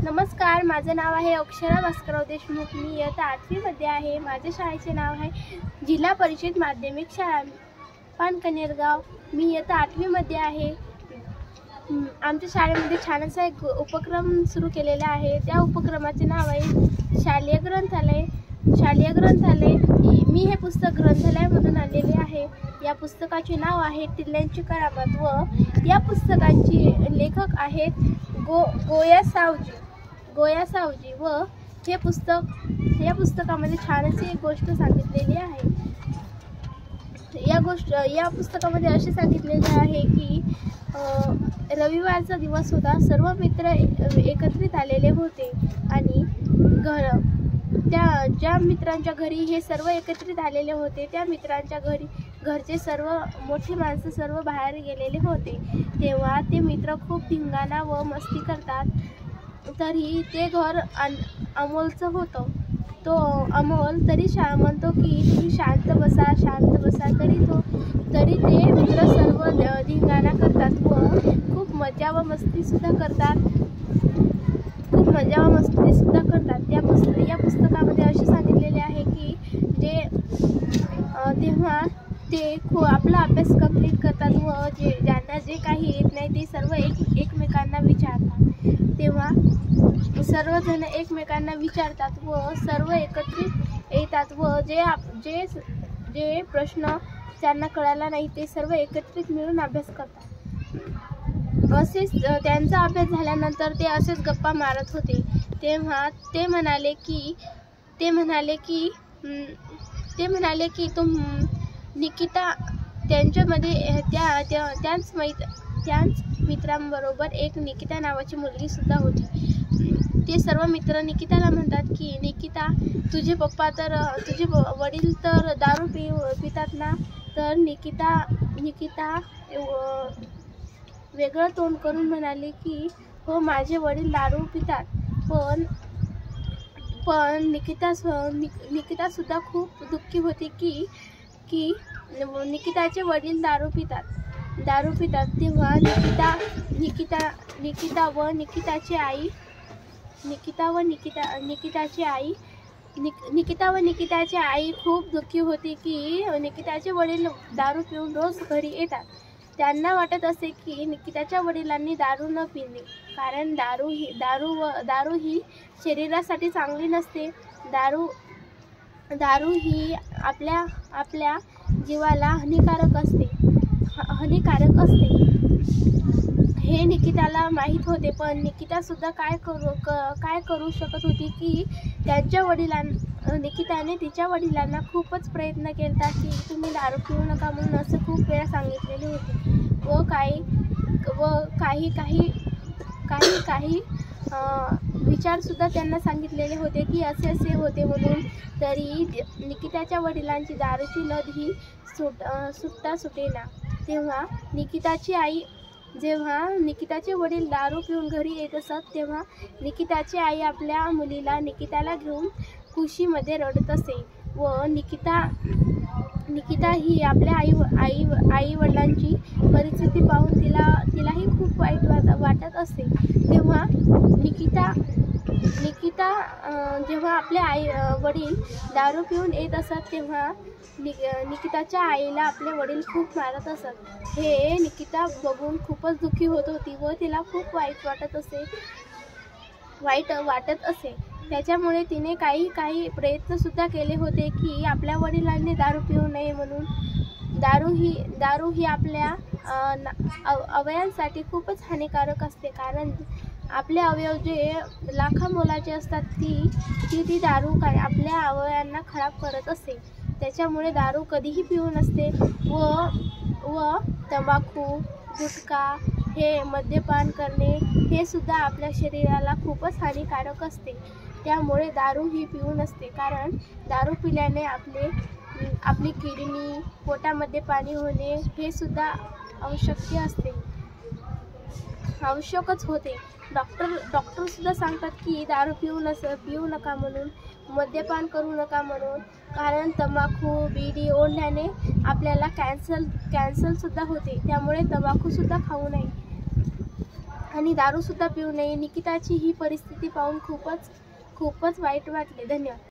नमस्कार, माझं नाव आहे अक्षरा भास्करराव देशमुख। मी इयत्ता 8वी मध्ये आहे। माझ्या शाळेचे नाव आहे जिल्हा परिषद माध्यमिक शाळा पानकनेरगाव। मी इयत्ता 8वी मध्ये आहे। आमच्या शाळेमध्ये छान असा एक उपक्रम सुरू केलेला आहे। त्या उपक्रमाचे नाव आहे शालेय ग्रंथालय। शालेय ग्रंथालय मी हे पुस्तक ग्रंथालयामधून आणलेले आहे। या पुस्तकाचे नाव आहे टिल्ल्यांची करामत व या पुस्तकाचे लेखक आहेत गोया सावजी व या पुस्तकामध्ये छान अशी एक गोष्ट सांगितलेली आहे। या पुस्तकामध्ये असे सांगितलेले आहे की रविवारचा दिवस होता। सर्व मित्र एकत्रित आलेले होते आणि ज्या मित्रांच्या घरी हे सर्व एकत्रित आलेले होते त्या मित्रांच्या घरचे सर्व मोठे माणसं सर्व बाहेर गेलेले होते। तेव्हा ते मित्र खूप धिंगाणा व मस्ती करतात। तरी ते घर अमोलचं होतं। तो अमोल तरी म्हणतो की तुम्ही शांत बसा तरी ते मित्र सर्व धिंगाणा करतात व खूप मजा व मस्ती सुद्धा करतात। या पुस्तकामध्ये असे सांगितलेले आहे की तेव्हा ते आपला अभ्यास कंप्लीट करतात व ज्यांना जे काही येत नाही ते सर्व एकमेकांना विचारतात। तेव्हा सर्वजण एकमेकांना विचारतात व सर्व एकत्रित येतात व जे प्रश्न त्यांना कळाला नाही ते सर्व एकत्रित मिळून अभ्यास करतात। असेच त्यांचा अभ्यास झाल्यानंतर ते असेच गप्पा मारत होते। तेव्हा ते म्हणाले की निकिता त्यांच्यामध्ये त्याच मित्रांबरोबर एक निकिता नावाची मुलगी सुद्धा होती। ते सर्व मित्र निकिताला म्हणतात की निकिता तुझे वडील तर दारू पितात ना? तर निकिता वेगळं तोंड करून म्हणाले की हो माझे वडील दारू पितात। पण निकिता सुद्धा खूप दुःखी होती की निकिताचे वडील दारू पितात। तेव्हा निकिता व निकिताची आई खूप दुःखी होती की निकिताचे वडील दारू पिऊन रोज घरी येतात। त्यांना वाटत असे की निकिताच्या वडिलांनी दारू न पिणे, कारण दारू ही शरीरासाठी चांगली नसते। दारू ही आपल्या जीवाला हानिकारक असते। हे निकिताला माहीत होते, पण निकिता सुद्धा काय करू शकत होती की निकिताने तिच्या वडिलांना खूपच प्रयत्न केला की तुम्ही दारू पिऊ नका म्हणून असं खूप वेळा सांगितलेले होते व काही विचार सुद्धा त्यांना सांगितलेले होते की असे होते म्हणून। तरी निकिताच्या वडिलांची दारूची लत ही सुटता सुटेना। तेव्हा निकिताचे वडील दारू पिऊन घरी येत असत तेव्हा निकिताची आई आपल्या मुलीला निकिताला घेऊन कुशीमध्ये रडत असे व निकिता ही आपल्या आई वडिलांची परिस्थिती पाहून तिलाही खूप वाईट वाटत असे। तेव्हा निकिता जेव्हा आपले वडील दारू पिऊन येत असत तेव्हा निकिताच्या आईला आपले वडील खूप मारत असत। हे निकिता बघून खूपच दुःखी होत होती व तिला खूप वाईट वाटत असे। त्याच्यामुळे तिने काही प्रयत्न सुद्धा केले होते की आपल्या वडिलांनी दारू पिऊ नये म्हणून। दारू ही आपल्या अवयवांसाठी खूपच हानिकारक असते, कारण आपले अवयव जे लाखामोलाचे असतात ती दारू आपल्या अवयवांना खराब करत असते। त्याच्यामुळे दारू कधीही पिऊ नसते व तंबाखू गुटखा हे मद्यपान करणे हे सुद्धा आपल्या शरीराला खूपच हानिकारक असते। त्यामुळे दारू ही पिऊ नसते, कारण दारू पिल्याने आपली किडनी पोटामध्ये पाणी होणे हे सुद्धा आवश्यकच होते। डॉक्टर सुद्धा सांगतात की दारू पिऊ नका म्हणून, मद्यपान करू नका म्हणून, कारण तंबाखू बिडी ओढल्याने आपल्याला कॅन्सर सुद्धा होते। त्यामुळे तंबाखू सुद्धा खाऊ नये आणि दारूसुद्धा पिऊ नये. निकिताची ही परिस्थिती पाहून खूपच वाईट वाटले. धन्यवाद.